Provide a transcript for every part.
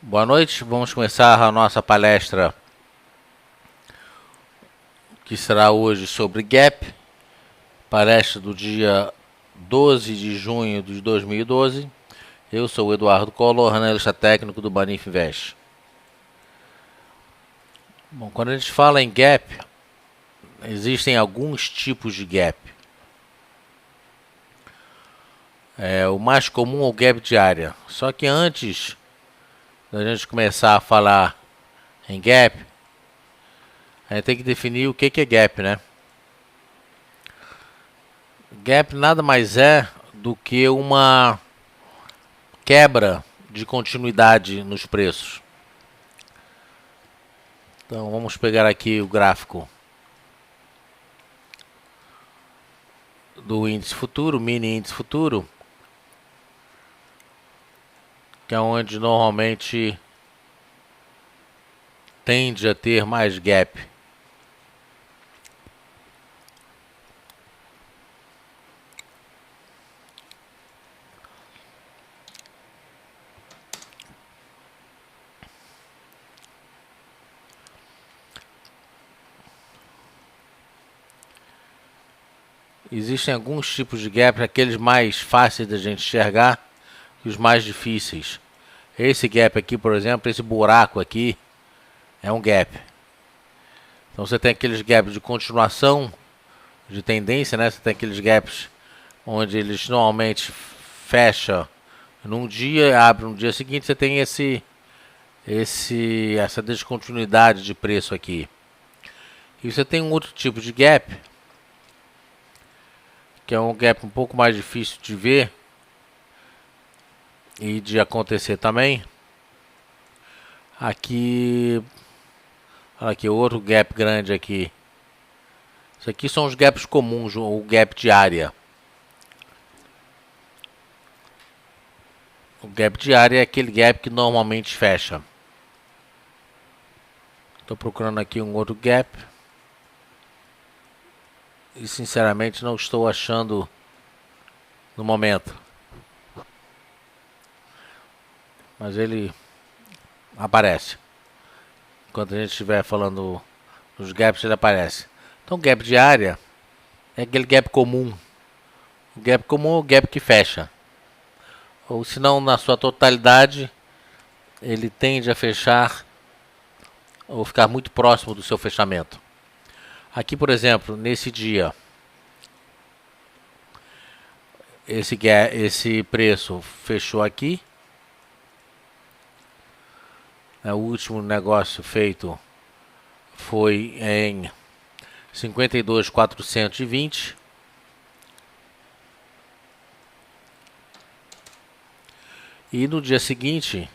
Boa noite, vamos começar a nossa palestra que será hoje sobre Gap, palestra do dia 12 de junho de 2012. Eu sou o Eduardo Collor, analista técnico do Banif Invest. Bom, quando a gente fala em Gap, existem alguns tipos de Gap. O mais comum é o Gap diária, só que antes da gente começar a falar em Gap, a gente tem que definir o que é Gap, né? Gap nada mais é do que uma quebra de continuidade nos preços. Então vamos pegar aqui o gráfico do índice futuro, mini índice futuro, que é onde normalmente tende a ter mais gap. Existem alguns tipos de gap, aqueles mais fáceis da gente enxergar e os mais difíceis. Esse gap aqui, por exemplo, esse buraco aqui é um gap. Então você tem aqueles gaps de continuação de tendência, né? Você tem aqueles gaps onde eles normalmente fecham num dia e abrem no dia seguinte. Você tem essa descontinuidade de preço aqui. E você tem um outro tipo de gap, que é um gap um pouco mais difícil de ver e de acontecer também. Aqui, olha aqui, outro gap grande aqui. Isso aqui são os gaps comuns, o gap de área. O gap de área é aquele gap que normalmente fecha. Estou procurando aqui um outro gap. E sinceramente não estou achando no momento. Mas ele aparece. Enquanto a gente estiver falando dos gaps, ele aparece. Então, gap de área é aquele gap comum. O gap comum é o gap que fecha. Ou se não, na sua totalidade, ele tende a fechar ou ficar muito próximo do seu fechamento. Aqui, por exemplo, nesse dia, esse preço fechou aqui. O último negócio feito foi em 52.420. E no dia seguinte,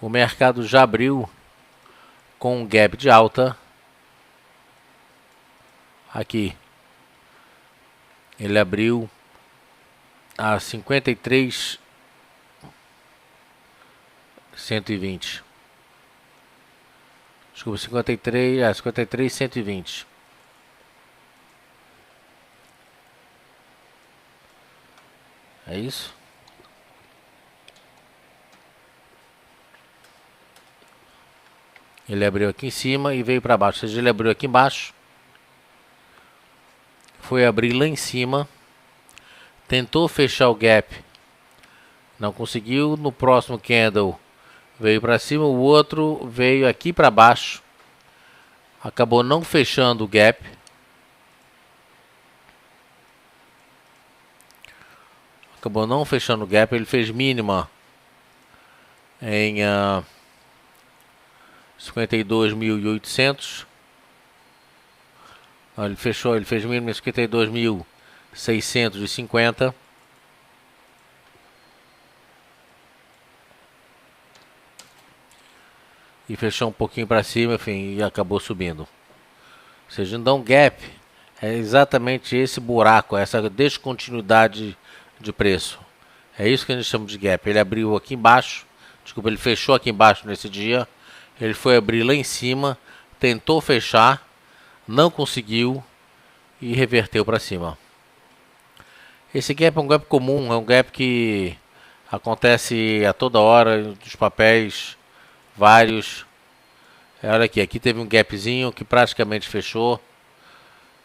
o mercado já abriu com um gap de alta. Aqui, ele abriu a 53.120. Desculpa, 53.120. É isso? Ele abriu aqui em cima e veio para baixo. Ou seja, ele abriu aqui embaixo, foi abrir lá em cima, tentou fechar o gap, não conseguiu. No próximo candle veio para cima, o outro veio aqui para baixo, acabou não fechando o gap. Acabou não fechando o gap, ele fez mínima em 52.800. Ele fez mínimo em 52.650. E fechou um pouquinho para cima, enfim, e acabou subindo. Ou seja, então gap é exatamente esse buraco, essa descontinuidade de preço. É isso que a gente chama de gap. Ele abriu aqui embaixo, ele fechou aqui embaixo nesse dia. Ele foi abrir lá em cima, tentou fechar, não conseguiu e reverteu para cima. Esse gap é um gap comum, é um gap que acontece a toda hora dos papéis vários. Olha aqui, aqui teve um gapzinho que praticamente fechou.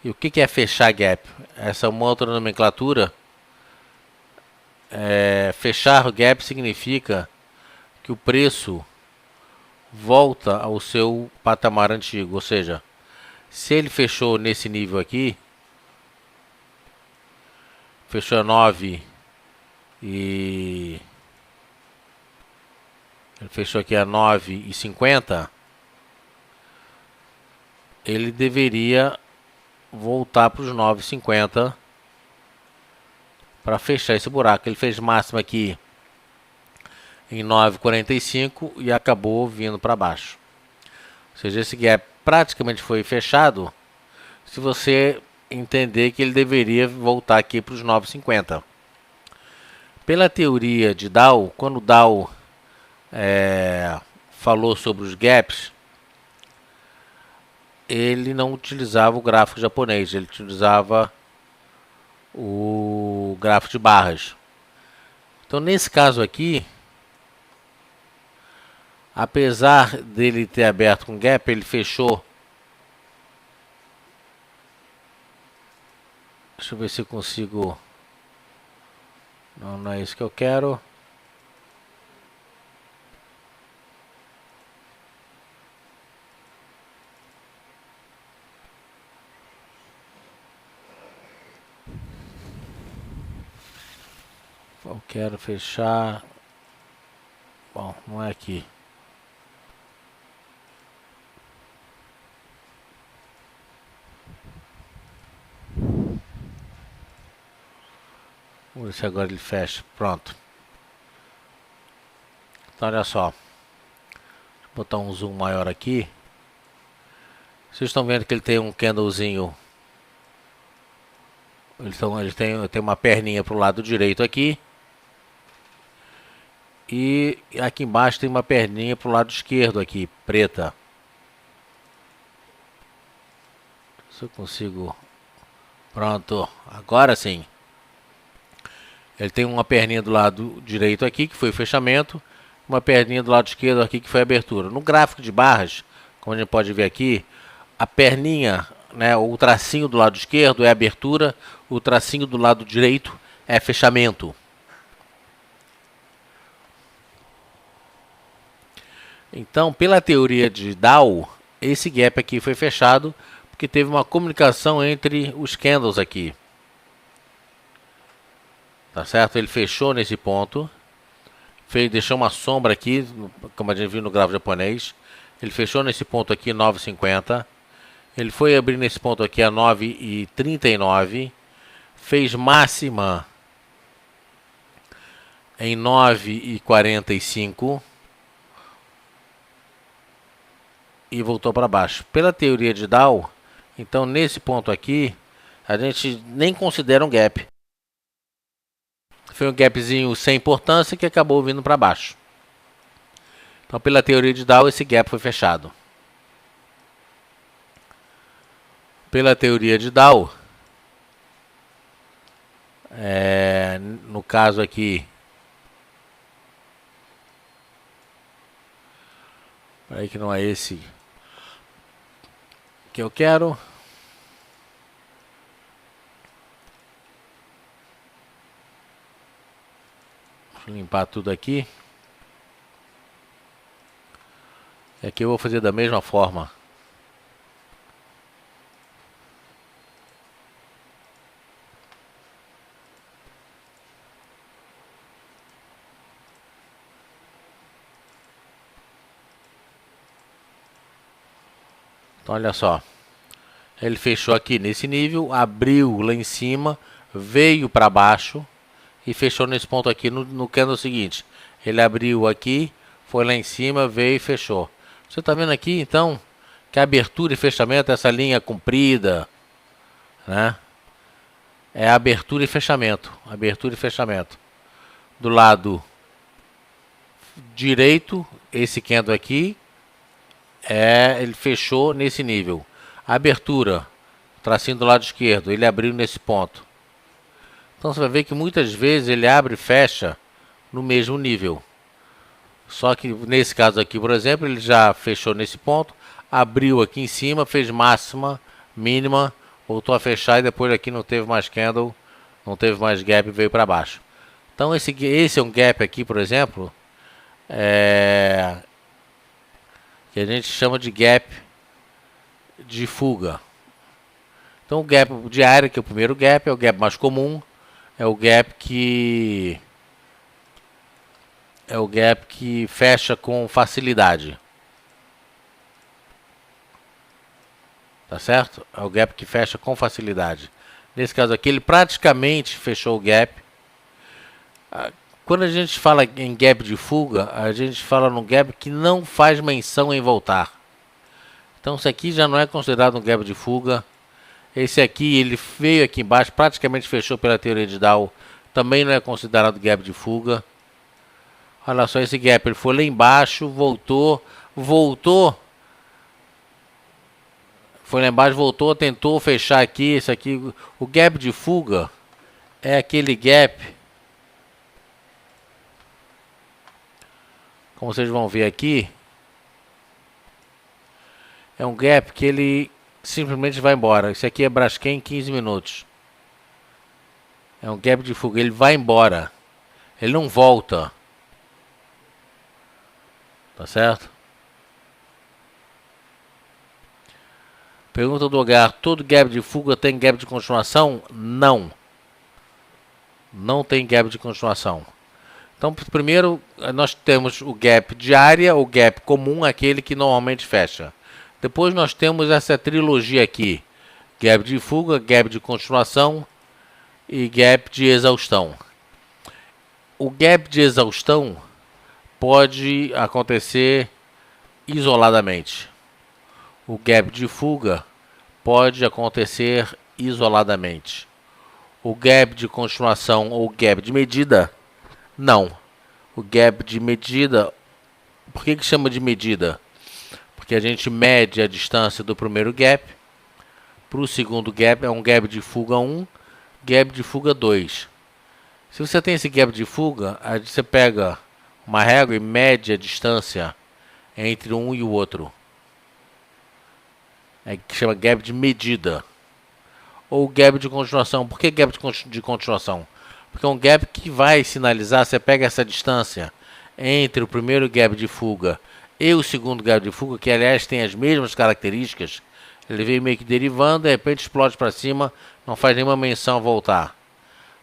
E o que é fechar gap? Essa é uma outra nomenclatura. Fechar o gap significa que o preço volta ao seu patamar antigo, ou seja, se ele fechou nesse nível aqui, fechou a 9 e ele fechou aqui a 9,50, ele deveria voltar para os 9,50 para fechar esse buraco. Ele fez máximo aqui em 9,45 e acabou vindo para baixo. Ou seja, esse gap praticamente foi fechado se você entender que ele deveria voltar aqui para os 9,50. Pela teoria de Dow, quando Dow falou sobre os gaps, ele não utilizava o gráfico japonês, ele utilizava o gráfico de barras. Então, nesse caso aqui, apesar dele ter aberto com gap, ele fechou. Deixa eu ver se eu consigo. Não, não é isso que eu quero. Eu quero fechar. Bom, não é aqui. Vamos ver se agora ele fecha. Pronto. Então olha só. Vou botar um zoom maior aqui. Vocês estão vendo que ele tem um candlezinho. Ele tem uma perninha para o lado direito aqui. E aqui embaixo tem uma perninha para o lado esquerdo aqui, preta. Se eu consigo. Pronto, agora sim. Ele tem uma perninha do lado direito aqui, que foi o fechamento. Uma perninha do lado esquerdo aqui, que foi a abertura. No gráfico de barras, como a gente pode ver aqui, a perninha, né, o tracinho do lado esquerdo é abertura, o tracinho do lado direito é fechamento. Então, pela teoria de Dow, esse gap aqui foi fechado porque teve uma comunicação entre os candles aqui. Tá certo? Ele fechou nesse ponto, deixou uma sombra aqui, como a gente viu no gráfico japonês. Ele fechou nesse ponto aqui, 9,50. Ele foi abrir nesse ponto aqui a 9,39. Fez máxima em 9,45. E voltou para baixo. Pela teoria de Dow, então nesse ponto aqui, a gente nem considera um gap. Foi um gapzinho sem importância que acabou vindo para baixo. Então, pela teoria de Dow, esse gap foi fechado. Pela teoria de Dow, no caso aqui, peraí que não é esse que eu quero. Deixa eu limpar tudo aqui. E aqui eu vou fazer da mesma forma. Então olha só. Ele fechou aqui nesse nível, abriu lá em cima, veio para baixo e fechou nesse ponto aqui no candle seguinte. Ele abriu aqui, foi lá em cima, veio e fechou. Você está vendo aqui então que a abertura e fechamento, essa linha comprida, né? É abertura e fechamento. Abertura e fechamento. Do lado direito, esse candle aqui, ele fechou nesse nível. A abertura, tracinho do lado esquerdo, ele abriu nesse ponto. Então você vai ver que muitas vezes ele abre e fecha no mesmo nível. Só que nesse caso aqui, por exemplo, ele já fechou nesse ponto, abriu aqui em cima, fez máxima, mínima, voltou a fechar e depois aqui não teve mais candle, não teve mais gap e veio para baixo. Então esse é um gap aqui, por exemplo, que a gente chama de gap de fuga. Então o gap diário, que é o primeiro gap, é o gap mais comum, é o gap que fecha com facilidade. Tá certo? É o gap que fecha com facilidade. Nesse caso aqui, ele praticamente fechou o gap. Quando a gente fala em gap de fuga, a gente fala num gap que não faz menção em voltar. Então, isso aqui já não é considerado um gap de fuga. Esse aqui, ele veio aqui embaixo, praticamente fechou pela teoria de Dow. Também não é considerado gap de fuga. Olha só esse gap, ele foi lá embaixo, voltou. Foi lá embaixo, voltou, tentou fechar aqui. Esse aqui, o gap de fuga é aquele gap, como vocês vão ver aqui, é um gap que ele simplesmente vai embora. Isso aqui é Braskem 15 minutos. É um gap de fuga, ele vai embora. Ele não volta. Tá certo? Pergunta do Hogar: todo gap de fuga tem gap de continuação? Não. Não tem gap de continuação. Então, primeiro, nós temos o gap de área, o gap comum, aquele que normalmente fecha. Depois nós temos essa trilogia aqui: gap de fuga, gap de continuação e gap de exaustão. O gap de exaustão pode acontecer isoladamente. O gap de fuga pode acontecer isoladamente. O gap de continuação ou gap de medida, não. O gap de medida, por que chama de medida? Porque a gente mede a distância do primeiro gap para o segundo gap, é um gap de fuga 1, gap de fuga 2. Se você tem esse gap de fuga, aí você pega uma régua e mede a distância entre um e o outro. É que chama gap de medida. Ou gap de continuação. Por que gap de continuação? Porque é um gap que vai sinalizar, você pega essa distância entre o primeiro gap de fuga e o segundo gap de fuga, que aliás tem as mesmas características. Ele veio meio que derivando, de repente explode para cima, não faz nenhuma menção a voltar.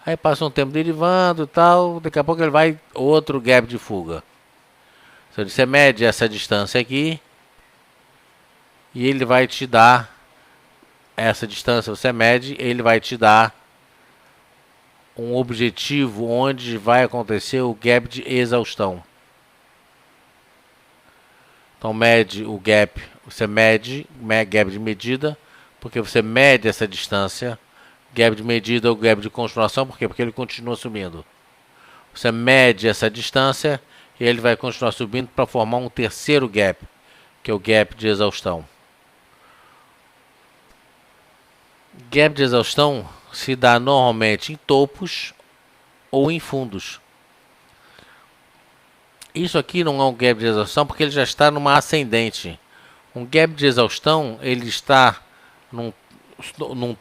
Aí passa um tempo derivando e tal, daqui a pouco ele vai outro gap de fuga. Então você mede essa distância aqui e ele vai te dar essa distância, você mede, ele vai te dar um objetivo onde vai acontecer o gap de exaustão. Então mede o gap, você mede gap de medida, porque você mede essa distância. Gap de medida ou gap de continuação, por quê? Porque ele continua subindo. Você mede essa distância e ele vai continuar subindo para formar um terceiro gap, que é o gap de exaustão. Gap de exaustão se dá normalmente em topos ou em fundos. Isso aqui não é um gap de exaustão porque ele já está numa ascendente. Um gap de exaustão, ele está num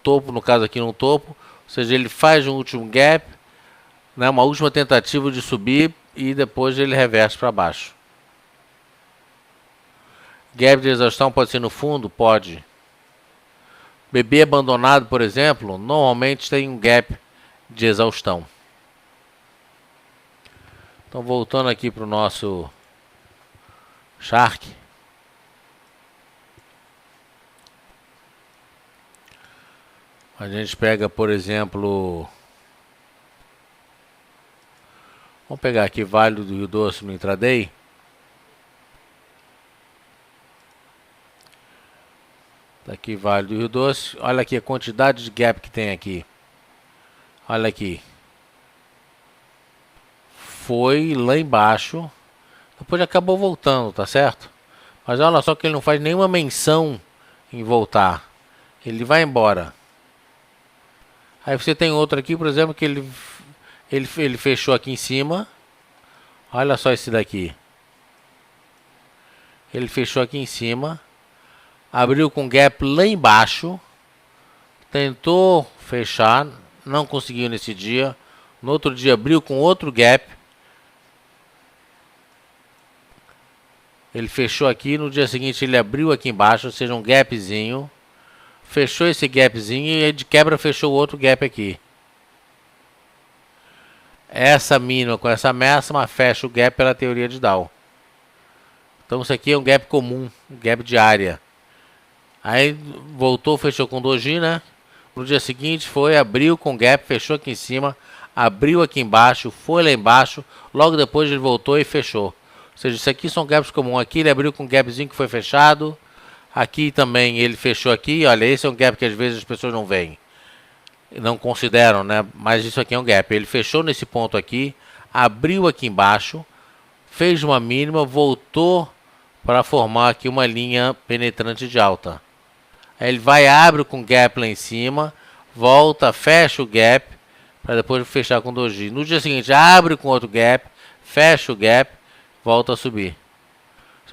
topo, no caso aqui num topo, ou seja, ele faz um último gap, né, uma última tentativa de subir e depois ele reverte para baixo. Gap de exaustão pode ser no fundo? Pode. Bebê abandonado, por exemplo, normalmente tem um gap de exaustão. Então, voltando aqui para o nosso Shark. A gente pega, por exemplo, vamos pegar aqui Vale do Rio Doce no intraday. Tá aqui Vale do Rio Doce. Olha aqui a quantidade de gap que tem aqui. Olha aqui. Foi lá embaixo. Depois acabou voltando, tá certo? Mas olha só que ele não faz nenhuma menção em voltar. Ele vai embora. Aí você tem outro aqui, por exemplo, que ele fechou aqui em cima. Olha só esse daqui. Ele fechou aqui em cima, abriu com gap lá embaixo, tentou fechar, não conseguiu nesse dia. No outro dia abriu com outro gap. Ele fechou aqui, no dia seguinte ele abriu aqui embaixo, ou seja, um gapzinho. Fechou esse gapzinho e de quebra fechou o outro gap aqui. Essa mínima com essa máxima fecha o gap pela teoria de Dow. Então isso aqui é um gap comum, um gap de área. Aí voltou, fechou com doji, né? No dia seguinte foi, abriu com gap, fechou aqui em cima, abriu aqui embaixo, foi lá embaixo, logo depois ele voltou e fechou. Ou seja, isso aqui são gaps comuns. Aqui ele abriu com um gapzinho que foi fechado. Aqui também ele fechou aqui. Olha, esse é um gap que às vezes as pessoas não veem, não consideram, né? Mas isso aqui é um gap. Ele fechou nesse ponto aqui, abriu aqui embaixo, fez uma mínima, voltou para formar aqui uma linha penetrante de alta. Aí ele vai, abre com gap lá em cima, volta, fecha o gap, para depois fechar com doji. No dia seguinte, abre com outro gap, fecha o gap, volta a subir.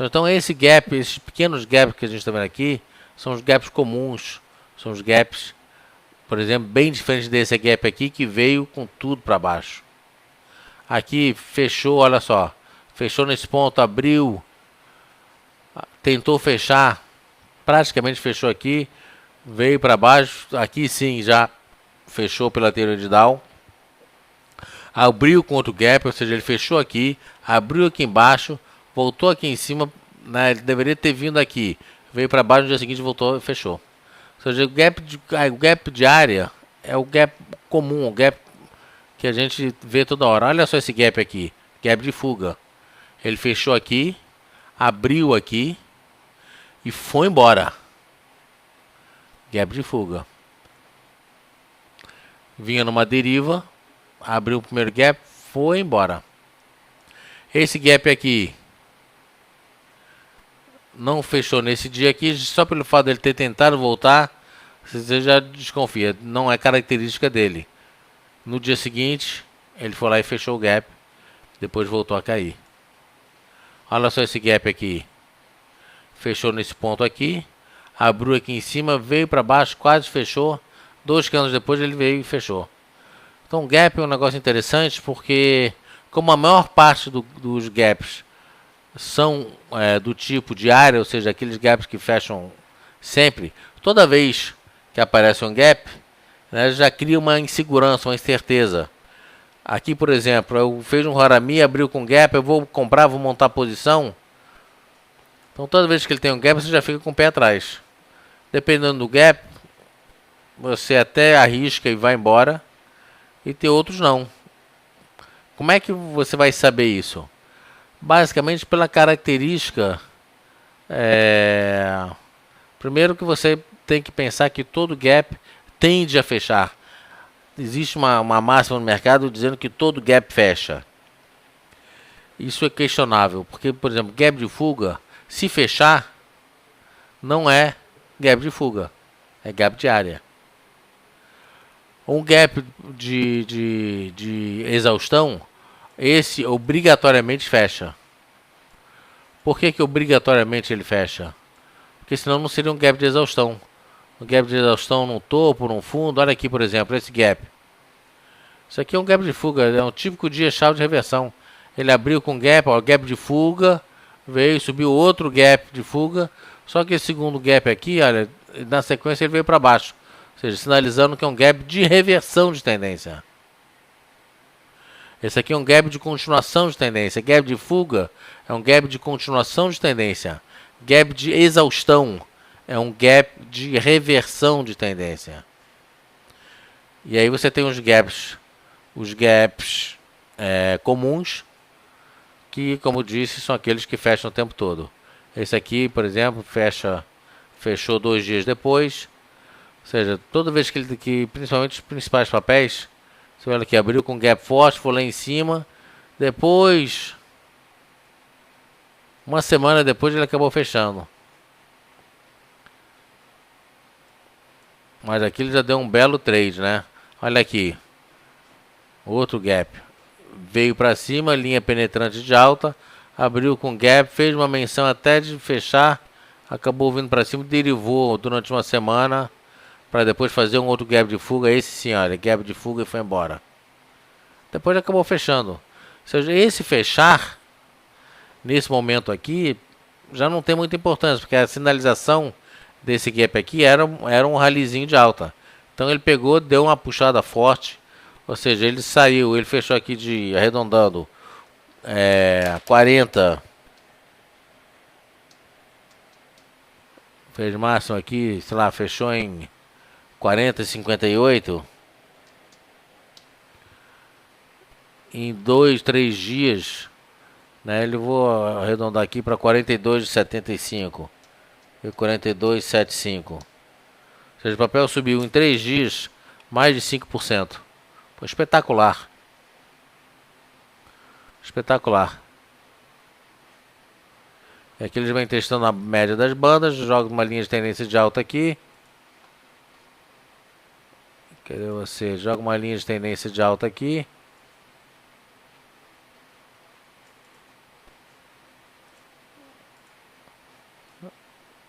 Então esse gap, esses pequenos gaps que a gente está vendo aqui, são os gaps comuns, são os gaps, por exemplo, bem diferente desse gap aqui, que veio com tudo para baixo. Aqui fechou, olha só, fechou nesse ponto, abriu, tentou fechar, praticamente fechou aqui, veio para baixo, aqui sim já fechou pela teoria de Dow. Abriu com outro gap, ou seja, ele fechou aqui, abriu aqui embaixo, voltou aqui em cima, né, ele deveria ter vindo aqui, veio para baixo, no dia seguinte voltou e fechou. Ou seja, o gap de área é o gap comum, o gap que a gente vê toda hora. Olha só esse gap aqui, gap de fuga. Ele fechou aqui, abriu aqui e foi embora. Gap de fuga. Vinha numa deriva, abriu o primeiro gap, foi embora. Esse gap aqui não fechou nesse dia aqui, só pelo fato dele ter tentado voltar, você já desconfia, não é característica dele. No dia seguinte, ele foi lá e fechou o gap, depois voltou a cair. Olha só esse gap aqui, fechou nesse ponto aqui, abriu aqui em cima, veio para baixo, quase fechou, 2 candles depois ele veio e fechou. Então o gap é um negócio interessante, porque como a maior parte dos gaps são do tipo de área, ou seja, aqueles gaps que fecham sempre, toda vez que aparece um gap, né, já cria uma insegurança, uma incerteza. Aqui, por exemplo, eu fiz um Harami, abriu com gap, eu vou comprar, vou montar a posição. Então toda vez que ele tem um gap, você já fica com o pé atrás. Dependendo do gap, você até arrisca e vai embora, e tem outros não. Como é que você vai saber isso? Basicamente pela característica, primeiro que você tem que pensar que todo gap tende a fechar. Existe uma máxima no mercado dizendo que todo gap fecha. Isso é questionável, porque, por exemplo, gap de fuga, se fechar, não é gap de fuga, é gap de área. Um gap de exaustão, esse obrigatoriamente fecha. Por que obrigatoriamente ele fecha? Porque senão não seria um gap de exaustão. Um gap de exaustão no topo, no fundo. Olha aqui, por exemplo, esse gap. Isso aqui é um gap de fuga, é um típico dia-chave de reversão. Ele abriu com gap, ó, gap de fuga, veio, subiu outro gap de fuga. Só que esse segundo gap aqui, olha, na sequência ele veio para baixo. Ou seja, sinalizando que é um gap de reversão de tendência. Esse aqui é um gap de continuação de tendência. Gap de fuga é um gap de continuação de tendência. Gap de exaustão é um gap de reversão de tendência. E aí você tem os gaps comuns, que, como disse, são aqueles que fecham o tempo todo. Esse aqui, por exemplo, fechou 2 dias depois. Ou seja, toda vez que principalmente os principais papéis, você olha aqui, abriu com gap forte, foi lá em cima, depois, uma semana depois ele acabou fechando. Mas aqui ele já deu um belo trade, né? Olha aqui, outro gap, veio para cima, linha penetrante de alta, abriu com gap, fez uma menção até de fechar, acabou vindo para cima, derivou durante uma semana para depois fazer um outro gap de fuga. Esse sim, olha, gap de fuga e foi embora. Depois acabou fechando. Ou seja, esse fechar nesse momento aqui já não tem muita importância, porque a sinalização desse gap aqui era um ralizinho de alta. Então ele pegou, deu uma puxada forte, ou seja, ele saiu, ele fechou aqui de arredondando 40, fez máximo aqui, sei lá, fechou em 40,58. Em 2, 3 dias, né, ele vou arredondar aqui para 42,75 e 42,75. Ou seja, o papel subiu em 3 dias mais de 5%. Foi espetacular. Espetacular. Aqui eles vêm testando a média das bandas, joga uma linha de tendência de alta aqui. Cadê você? Joga uma linha de tendência de alta aqui.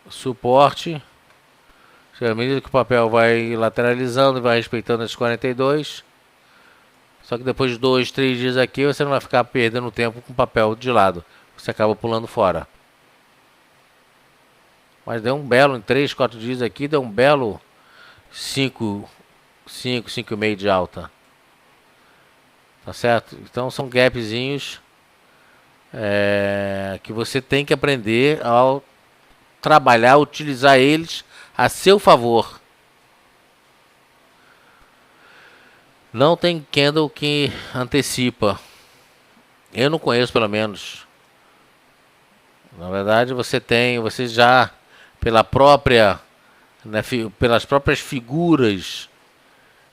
Suporte. À medida que o papel vai lateralizando, vai respeitando esses 42. Só que depois de 2, 3 dias aqui, você não vai ficar perdendo tempo com o papel de lado. Você acaba pulando fora. Mas deu um belo, em 3, 4 dias aqui, deu um belo 5,5 de alta. Tá certo? Então são gapzinhos que você tem que aprender ao trabalhar, utilizar eles a seu favor. Não tem candle que antecipa. Eu não conheço, pelo menos. Na verdade, você já pela própria, né, pelas próprias figuras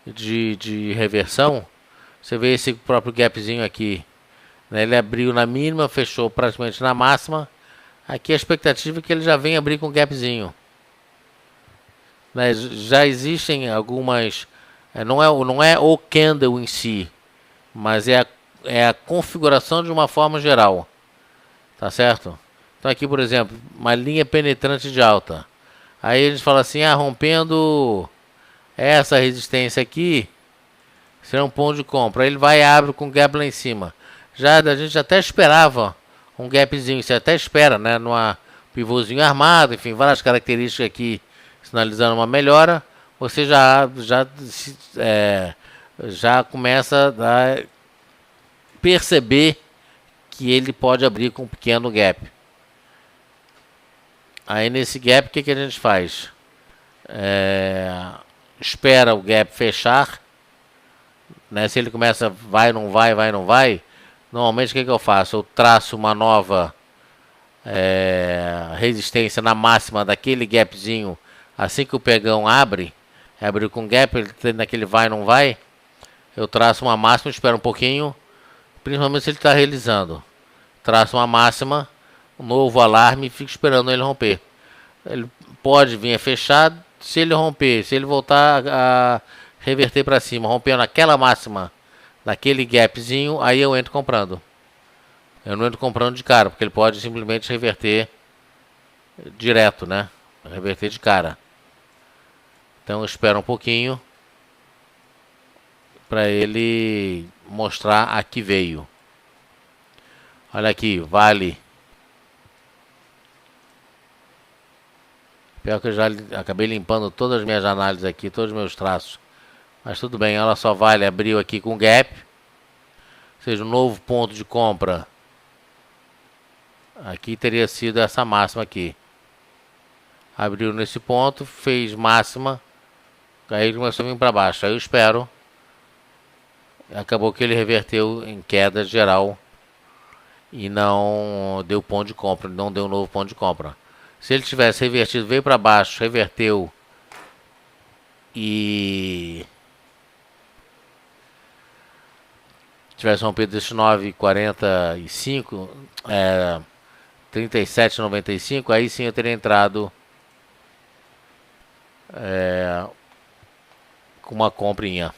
de reversão, você vê esse próprio gapzinho aqui, né, ele abriu na mínima, fechou praticamente na máxima. Aqui a expectativa é que ele já venha abrir com gapzinho, né, já existem algumas, não é o candle em si, mas é a configuração de uma forma geral, tá certo? Então aqui, por exemplo, uma linha penetrante de alta. Aí eles falam assim, rompendo essa resistência aqui, será um ponto de compra. Aí ele vai e abre com gap lá em cima. Já a gente até esperava um gapzinho, você até espera, né? Numa pivôzinho armado, enfim, várias características aqui sinalizando uma melhora. Você já começa a perceber que ele pode abrir com um pequeno gap. Aí nesse gap, o que a gente faz? Espera o gap fechar, né? Se ele começa vai, não vai, vai, não vai, normalmente o que eu faço? Eu traço uma nova resistência na máxima daquele gapzinho. Assim que o pegão abre com gap, ele tem naquele vai, não vai, eu traço uma máxima, espero um pouquinho, principalmente se ele está realizando. Traço uma máxima, um novo alarme e fico esperando ele romper. Ele pode vir a fechar, se ele romper, se ele voltar a reverter para cima, rompendo aquela máxima naquele gapzinho, aí eu entro comprando. Eu não entro comprando de cara, porque ele pode simplesmente reverter direto, né? Reverter de cara. Então eu espero um pouquinho para ele mostrar a que veio. Olha aqui, vale. Pior que eu já acabei limpando todas as minhas análises aqui, todos os meus traços. Mas tudo bem, ela só vale, abriu aqui com gap. Ou seja, um novo ponto de compra. Aqui teria sido essa máxima aqui. Abriu nesse ponto, fez máxima. Aí ele começou a vir para baixo. Aí eu espero. Acabou que ele reverteu em queda geral. E não deu ponto de compra, não deu um novo ponto de compra. Se ele tivesse revertido, veio para baixo, reverteu e tivesse rompido esse 9,45, 37,95, aí sim eu teria entrado com uma comprinha.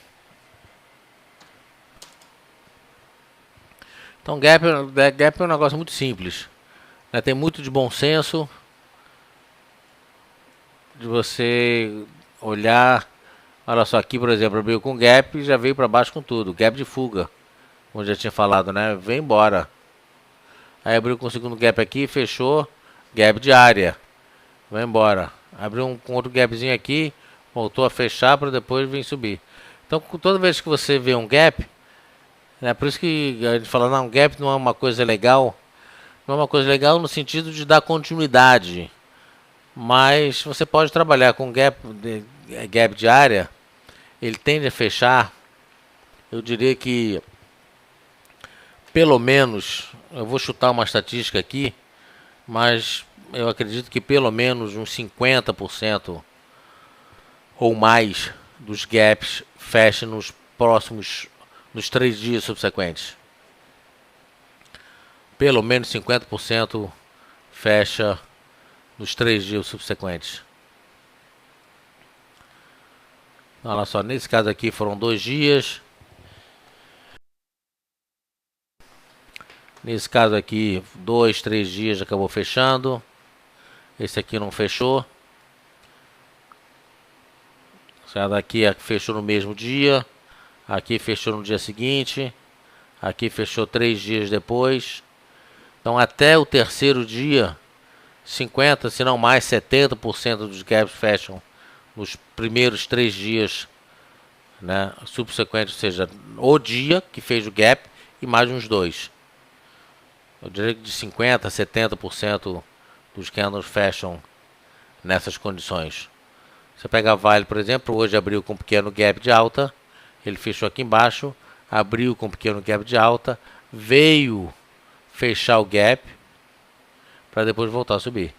Então gap é um negócio muito simples, né? Tem muito de bom senso, de você olhar. Olha só, aqui por exemplo, abriu com gap e já veio para baixo com tudo. Gap de fuga, como eu já tinha falado, né? Vem embora. Aí abriu com o segundo gap aqui, fechou. Gap de área, vai embora. Abriu com outro gapzinho aqui, voltou a fechar para depois vir subir. Então toda vez que você vê um gap, é por isso que a gente fala, não, gap não é uma coisa legal. Não é uma coisa legal no sentido de dar continuidade. Mas você pode trabalhar com gap de área. Ele tende a fechar. Eu diria que pelo menos, eu vou chutar uma estatística aqui, mas eu acredito que pelo menos uns 50% ou mais dos gaps fechem nos 3 dias subsequentes. Pelo menos 50% fecha nos 3 dias subsequentes. Olha só, nesse caso aqui foram 2 dias. Nesse caso aqui, 2, 3 dias acabou fechando. Esse aqui não fechou. Essa daqui fechou no mesmo dia. Aqui fechou no dia seguinte. Aqui fechou 3 dias depois. Então até o terceiro dia, 50, se não mais, 70% dos gaps fecham nos primeiros 3 dias, né, subsequentes, ou seja, o dia que fez o gap e mais uns 2. Eu diria que de 50% a 70% dos candles fecham nessas condições. Você pega a Vale, por exemplo, hoje abriu com um pequeno gap de alta, ele fechou aqui embaixo, abriu com um pequeno gap de alta, veio fechar o gap para depois voltar a subir.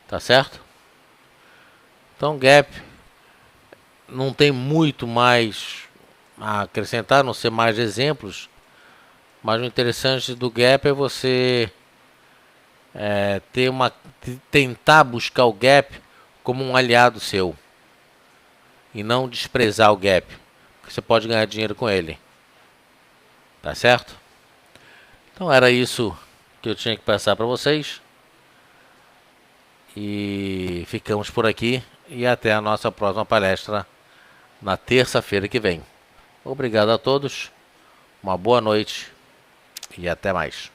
Tá certo? Então gap não tem muito mais a acrescentar, a não ser mais exemplos. Mas o interessante do gap é você tentar buscar o gap como um aliado seu e não desprezar o gap, porque você pode ganhar dinheiro com ele. Tá certo? Então era isso que eu tinha que passar para vocês. E ficamos por aqui e até a nossa próxima palestra na terça-feira que vem. Obrigado a todos, uma boa noite e até mais.